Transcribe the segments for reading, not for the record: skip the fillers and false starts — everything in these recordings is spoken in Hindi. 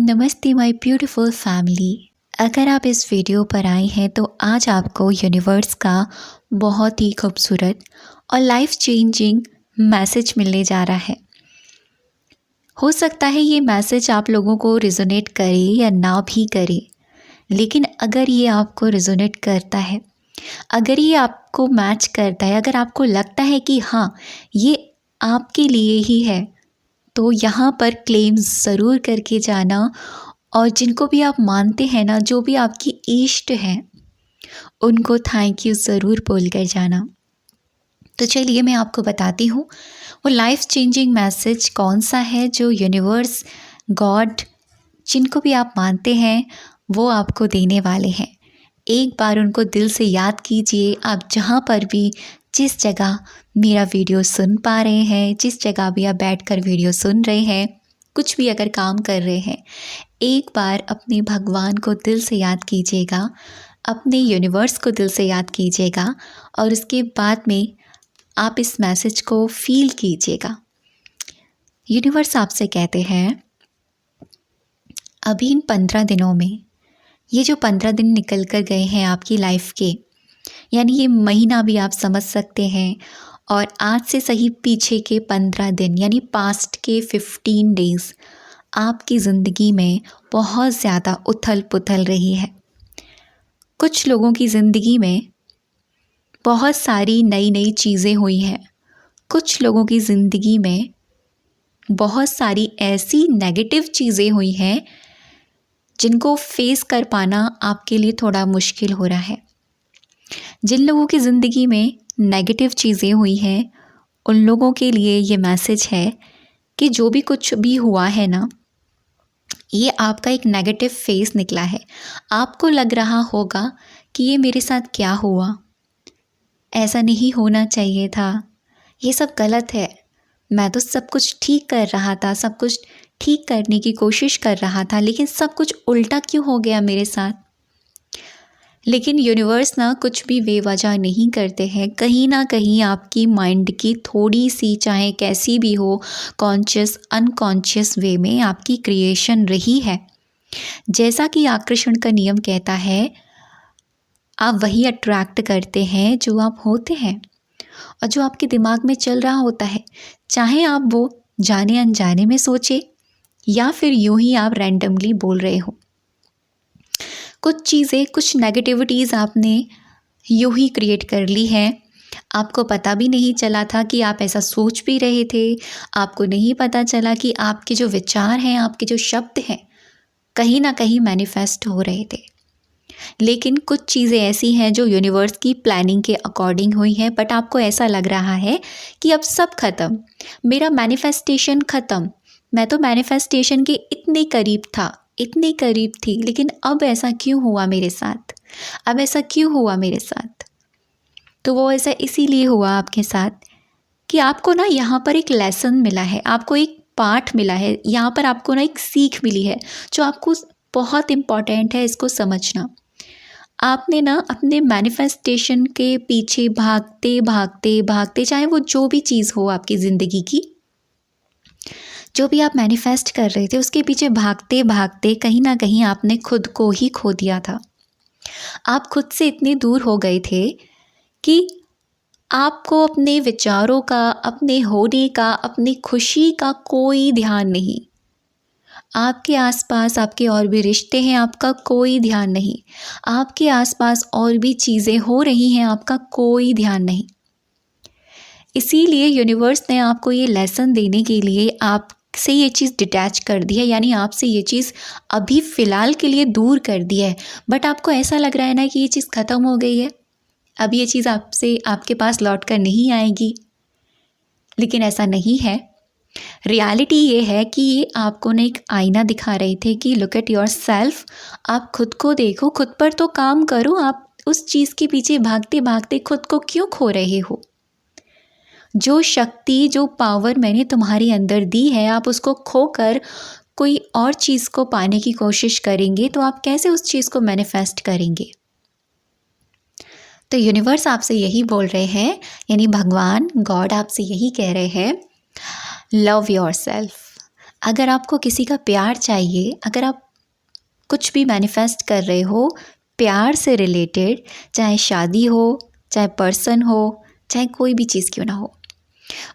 नमस्ते माय ब्यूटीफुल फैमिली। अगर आप इस वीडियो पर आए हैं तो आज आपको यूनिवर्स का बहुत ही खूबसूरत और लाइफ चेंजिंग मैसेज मिलने जा रहा है। हो सकता है ये मैसेज आप लोगों को रिजोनेट करे या ना भी करे, लेकिन अगर ये आपको रिजोनेट करता है, अगर ये आपको मैच करता है, अगर आपको लगता है कि हाँ ये आपके लिए ही है, तो यहाँ पर क्लेम ज़रूर करके जाना। और जिनको भी आप मानते हैं ना, जो भी आपकी इष्ट हैं, उनको थैंक यू ज़रूर बोल कर जाना। तो चलिए मैं आपको बताती हूँ वो लाइफ चेंजिंग मैसेज कौन सा है जो यूनिवर्स, गॉड, जिनको भी आप मानते हैं वो आपको देने वाले हैं। एक बार उनको दिल से याद कीजिए। आप जहाँ पर भी, जिस जगह मेरा वीडियो सुन पा रहे हैं, जिस जगह भी आप बैठकर वीडियो सुन रहे हैं, कुछ भी अगर काम कर रहे हैं, एक बार अपने भगवान को दिल से याद कीजिएगा, अपने यूनिवर्स को दिल से याद कीजिएगा और उसके बाद में आप इस मैसेज को फील कीजिएगा। यूनिवर्स आपसे कहते हैं अभी इन 15 दिनों में, ये जो 15 दिन निकल कर गए हैं आपकी लाइफ के, यानी ये महीना भी आप समझ सकते हैं, और आज से सही पीछे के 15 दिन यानी पास्ट के 15 डेज़ आपकी ज़िंदगी में बहुत ज़्यादा उथल पुथल रही है। कुछ लोगों की ज़िंदगी में बहुत सारी नई नई चीज़ें हुई हैं। कुछ लोगों की ज़िंदगी में बहुत सारी ऐसी नेगेटिव चीज़ें हुई हैं जिनको फेस कर पाना आपके लिए थोड़ा मुश्किल हो रहा है। जिन लोगों की ज़िंदगी में नेगेटिव चीज़ें हुई हैं, उन लोगों के लिए ये मैसेज है कि जो भी कुछ भी हुआ है ना, ये आपका एक नेगेटिव फेस निकला है। आपको लग रहा होगा कि ये मेरे साथ क्या हुआ, ऐसा नहीं होना चाहिए था, ये सब गलत है, मैं तो सब कुछ ठीक कर रहा था, सब कुछ ठीक करने की कोशिश कर रहा था, लेकिन सब कुछ उल्टा क्यों हो गया मेरे साथ। लेकिन यूनिवर्स ना कुछ भी बेवजह नहीं करते हैं। कहीं ना कहीं आपकी माइंड की थोड़ी सी, चाहे कैसी भी हो, कॉन्शियस अनकॉन्शियस वे में आपकी क्रिएशन रही है। जैसा कि आकर्षण का नियम कहता है, आप वही अट्रैक्ट करते हैं जो आप होते हैं और जो आपके दिमाग में चल रहा होता है, चाहे आप वो जाने अनजाने में सोचे या फिर यूं ही आप रैंडमली बोल रहे हो। कुछ चीज़ें, कुछ नेगेटिविटीज़ आपने यूं ही क्रिएट कर ली है। आपको पता भी नहीं चला था कि आप ऐसा सोच भी रहे थे। आपको नहीं पता चला कि आपके जो विचार हैं, आपके जो शब्द हैं, कहीं ना कहीं मैनिफेस्ट हो रहे थे। लेकिन कुछ चीज़ें ऐसी हैं जो यूनिवर्स की प्लानिंग के अकॉर्डिंग हुई हैं, बट आपको ऐसा लग रहा है कि अब सब ख़त्म, मेरा मैनिफेस्टेशन ख़त्म, मैं तो मैनिफेस्टेशन के इतने करीब था, इतनी करीब थी, लेकिन अब ऐसा क्यों हुआ मेरे साथ, अब ऐसा क्यों हुआ मेरे साथ। तो वो ऐसा इसीलिए हुआ आपके साथ कि आपको ना यहाँ पर एक लेसन मिला है, आपको एक पाठ मिला है, यहाँ पर आपको ना एक सीख मिली है जो आपको बहुत इम्पॉर्टेंट है इसको समझना। आपने ना अपने मैनिफेस्टेशन के पीछे भागते भागते भागते, चाहे वो जो भी चीज़ हो आपकी ज़िंदगी की, जो भी आप मैनिफेस्ट कर रहे थे, उसके पीछे भागते भागते कहीं ना कहीं आपने खुद को ही खो दिया था। आप खुद से इतने दूर हो गए थे कि आपको अपने विचारों का, अपने होने का, अपनी खुशी का कोई ध्यान नहीं। आपके आसपास आपके और भी रिश्ते हैं, आपका कोई ध्यान नहीं। आपके आसपास और भी चीज़ें हो रही हैं, आपका कोई ध्यान नहीं। इसीलिए यूनिवर्स ने आपको ये लेसन देने के लिए आपसे ये चीज़ डिटैच कर दी है, यानी आपसे ये चीज़ अभी फ़िलहाल के लिए दूर कर दी है। बट आपको ऐसा लग रहा है ना कि ये चीज़ ख़त्म हो गई है, अब ये चीज़ आपसे, आपके पास लौट कर नहीं आएगी, लेकिन ऐसा नहीं है। रियलिटी ये है कि ये आपको ना एक आईना दिखा रहे थे कि लुक एट योर सेल्फ, आप खुद को देखो, खुद पर तो काम करो। आप उस चीज़ के पीछे भागते भागते खुद को क्यों खो रहे हो। जो शक्ति, जो पावर मैंने तुम्हारे अंदर दी है, आप उसको खोकर कोई और चीज़ को पाने की कोशिश करेंगे तो आप कैसे उस चीज़ को मैनिफेस्ट करेंगे। तो यूनिवर्स आपसे यही बोल रहे हैं, यानी भगवान, गॉड आपसे यही कह रहे हैं, लव योर सेल्फ। अगर आपको किसी का प्यार चाहिए, अगर आप कुछ भी मैनिफेस्ट कर रहे हो प्यार से रिलेटेड, चाहे शादी हो, चाहे पर्सन हो, चाहे कोई भी चीज़ क्यों ना हो,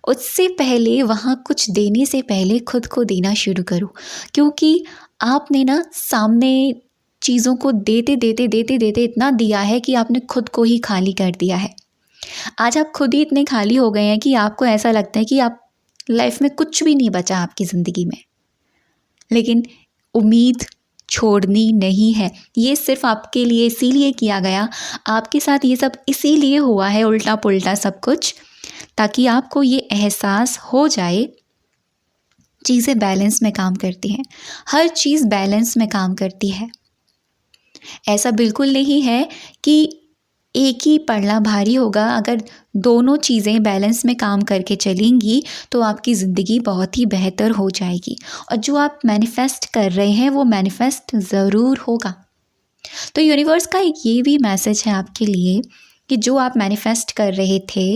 उससे पहले वहाँ कुछ देने से पहले खुद को देना शुरू करो। क्योंकि आपने ना सामने चीज़ों को देते देते देते देते इतना दिया है कि आपने खुद को ही खाली कर दिया है। आज आप खुद ही इतने खाली हो गए हैं कि आपको ऐसा लगता है कि आप लाइफ में कुछ भी नहीं बचा आपकी ज़िंदगी में। लेकिन उम्मीद छोड़नी नहीं है। ये सिर्फ आपके लिए इसीलिए किया गया, आपके साथ ये सब इसीलिए हुआ है उल्टा पुल्टा सब कुछ, ताकि आपको ये एहसास हो जाए चीज़ें बैलेंस में काम करती हैं। हर चीज़ बैलेंस में काम करती है। ऐसा बिल्कुल नहीं है कि एक ही पड़ला भारी होगा। अगर दोनों चीज़ें बैलेंस में काम करके चलेंगी तो आपकी ज़िंदगी बहुत ही बेहतर हो जाएगी और जो आप मैनिफेस्ट कर रहे हैं वो मैनिफेस्ट ज़रूर होगा। तो यूनिवर्स का एक ये भी मैसेज है आपके लिए कि जो आप मैनिफेस्ट कर रहे थे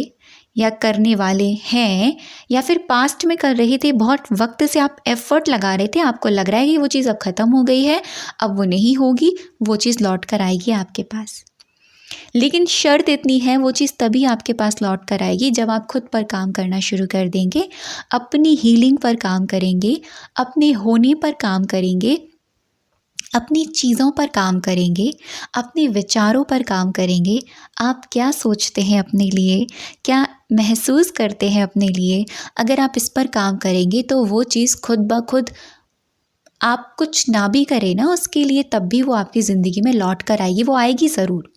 या करने वाले हैं या फिर पास्ट में कर रहे थे, बहुत वक्त से आप एफ़र्ट लगा रहे थे, आपको लग रहा है कि वो चीज़ अब ख़त्म हो गई है, अब वो नहीं होगी, वो चीज़ लौट कर आएगी आपके पास। लेकिन शर्त इतनी है, वो चीज़ तभी आपके पास लौट कर आएगी जब आप खुद पर काम करना शुरू कर देंगे, अपनी हीलिंग पर काम करेंगे, अपने होने पर काम करेंगे, अपनी चीज़ों पर काम करेंगे, अपने विचारों पर काम करेंगे। आप क्या सोचते हैं अपने लिए, क्या महसूस करते हैं अपने लिए, अगर आप इस पर काम करेंगे तो वो चीज़ खुद ब खुद, आप कुछ ना भी करें ना उसके लिए, तब भी वो आपकी ज़िंदगी में लौट कर आएगी। वो आएगी ज़रूर।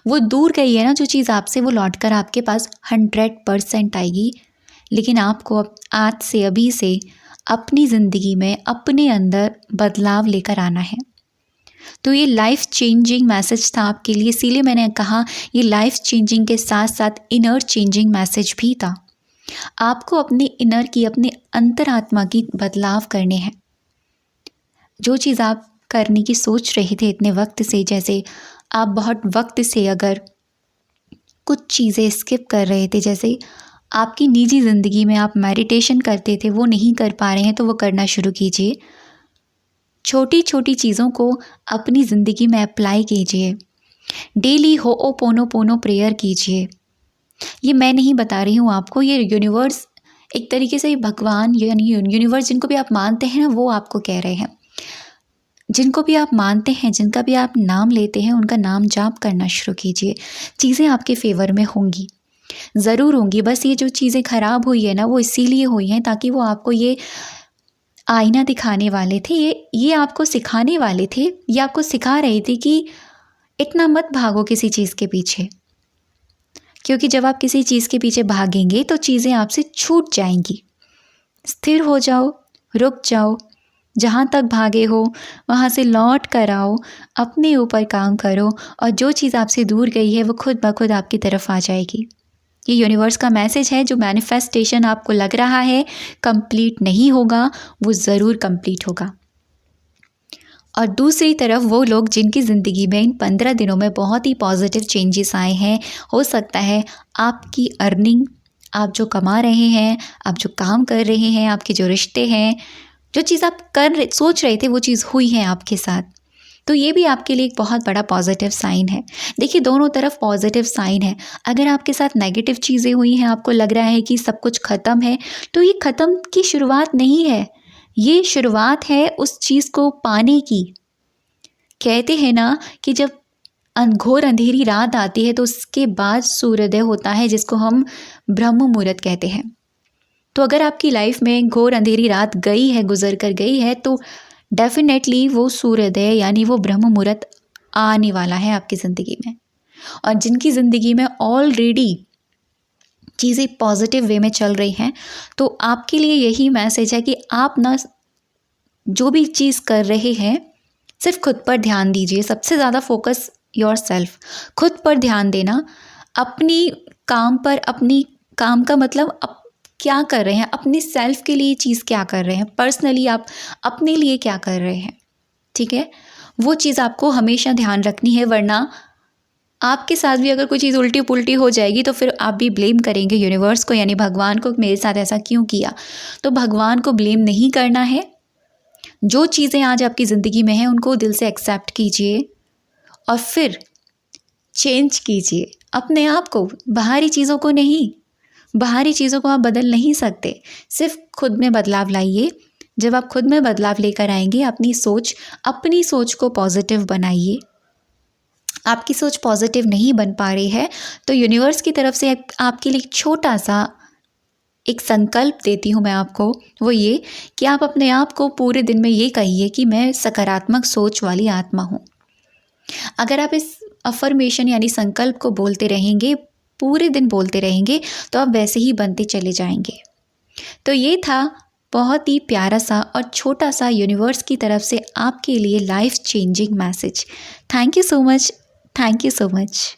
वो दूर गई है ना जो चीज़ आपसे, वो लौट कर आपके पास 100% आएगी। लेकिन आपको अब आज से, अभी से अपनी ज़िंदगी में अपने अंदर बदलाव लेकर आना है। तो ये लाइफ चेंजिंग मैसेज था आपके लिए, इसीलिए मैंने कहा ये लाइफ चेंजिंग के साथ साथ इनर चेंजिंग मैसेज भी था। आपको अपने इनर की, अपने अंतरात्मा की बदलाव करने हैं। जो चीज़ आप करने की सोच रहे थे इतने वक्त से, जैसे आप बहुत वक्त से अगर कुछ चीज़ें स्किप कर रहे थे, जैसे आपकी निजी ज़िंदगी में आप मेडिटेशन करते थे वो नहीं कर पा रहे हैं, तो वो करना शुरू कीजिए। छोटी छोटी चीज़ों को अपनी ज़िंदगी में अप्लाई कीजिए। डेली होओपोनोपोनो प्रेयर कीजिए। ये मैं नहीं बता रही हूँ आपको, ये यूनिवर्स, एक तरीके से भगवान यानी यूनिवर्स, जिनको भी आप मानते हैं ना, वो आपको कह रहे हैं। जिनको भी आप मानते हैं, जिनका भी आप नाम लेते हैं, उनका नाम जाप करना शुरू कीजिए। चीज़ें आपके फेवर में होंगी, ज़रूर होंगी। बस ये जो चीज़ें ख़राब हुई है ना, वो इसीलिए हुई हैं ताकि वो आपको ये आईना दिखाने वाले थे, ये आपको सिखाने वाले थे, ये आपको सिखा रहे थे कि इतना मत भागो किसी चीज़ के पीछे। क्योंकि जब आप किसी चीज़ के पीछे भागेंगे तो चीज़ें आपसे छूट जाएंगी। स्थिर हो जाओ, रुक जाओ, जहाँ तक भागे हो वहाँ से लौट कर आओ, अपने ऊपर काम करो और जो चीज़ आपसे दूर गई है वो खुद ब खुद आपकी तरफ आ जाएगी। ये यूनिवर्स का मैसेज है। जो मैनिफेस्टेशन आपको लग रहा है कंप्लीट नहीं होगा, वो ज़रूर कंप्लीट होगा। और दूसरी तरफ वो लोग जिनकी ज़िंदगी में इन 15 दिनों में बहुत ही पॉजिटिव चेंजेस आए हैं, हो सकता है आपकी अर्निंग, आप जो कमा रहे हैं, आप जो काम कर रहे हैं, आपके जो रिश्ते हैं, जो चीज़ आप सोच रहे थे वो चीज़ हुई है आपके साथ, तो ये भी आपके लिए एक बहुत बड़ा पॉजिटिव साइन है। देखिए, दोनों तरफ पॉजिटिव साइन है। अगर आपके साथ नेगेटिव चीज़ें हुई हैं, आपको लग रहा है कि सब कुछ ख़त्म है, तो ये ख़त्म की शुरुआत नहीं है, ये शुरुआत है उस चीज़ को पाने की। कहते हैं ना कि जब घोर अंधेरी रात आती है तो उसके बाद सूर्योदय होता है, जिसको हम ब्रह्म मुहूर्त कहते हैं। तो अगर आपकी लाइफ में घोर अंधेरी रात गई है, गुजर कर गई है, तो डेफिनेटली वो सूर्योदय यानी वो ब्रह्म मुहूर्त आने वाला है आपकी ज़िंदगी में। और जिनकी ज़िंदगी में ऑलरेडी चीज़ें पॉजिटिव वे में चल रही हैं, तो आपके लिए यही मैसेज है कि आप ना जो भी चीज़ कर रहे हैं सिर्फ खुद पर ध्यान दीजिए। सबसे ज़्यादा फोकस योर सेल्फ, खुद पर ध्यान देना, अपनी काम पर। अपनी काम का मतलब अब क्या कर रहे हैं, अपने सेल्फ के लिए चीज़ क्या कर रहे हैं, पर्सनली आप अपने लिए क्या कर रहे हैं, ठीक है। वो चीज़ आपको हमेशा ध्यान रखनी है, वरना आपके साथ भी अगर कोई चीज़ उल्टी पुल्टी हो जाएगी तो फिर आप भी ब्लेम करेंगे यूनिवर्स को, यानी भगवान को, मेरे साथ ऐसा क्यों किया। तो भगवान को ब्लेम नहीं करना है। जो चीज़ें आज आपकी ज़िंदगी में हैं उनको दिल से एक्सेप्ट कीजिए और फिर चेंज कीजिए अपने आप को, बाहरी चीज़ों को नहीं। बाहरी चीज़ों को आप बदल नहीं सकते, सिर्फ खुद में बदलाव लाइए। जब आप खुद में बदलाव लेकर आएंगे, अपनी सोच को पॉजिटिव बनाइए। आपकी सोच पॉजिटिव नहीं बन पा रही है तो यूनिवर्स की तरफ से आपके लिए छोटा सा एक संकल्प देती हूँ मैं आपको, वो ये कि आप अपने आप को पूरे दिन में ये कहिए कि मैं सकारात्मक सोच वाली आत्मा हूँ। अगर आप इस अफर्मेशन यानी संकल्प को बोलते रहेंगे, पूरे दिन बोलते रहेंगे, तो आप वैसे ही बनते चले जाएंगे। तो ये था बहुत ही प्यारा सा और छोटा सा यूनिवर्स की तरफ से आपके लिए life changing message. Thank you so much. Thank you so much.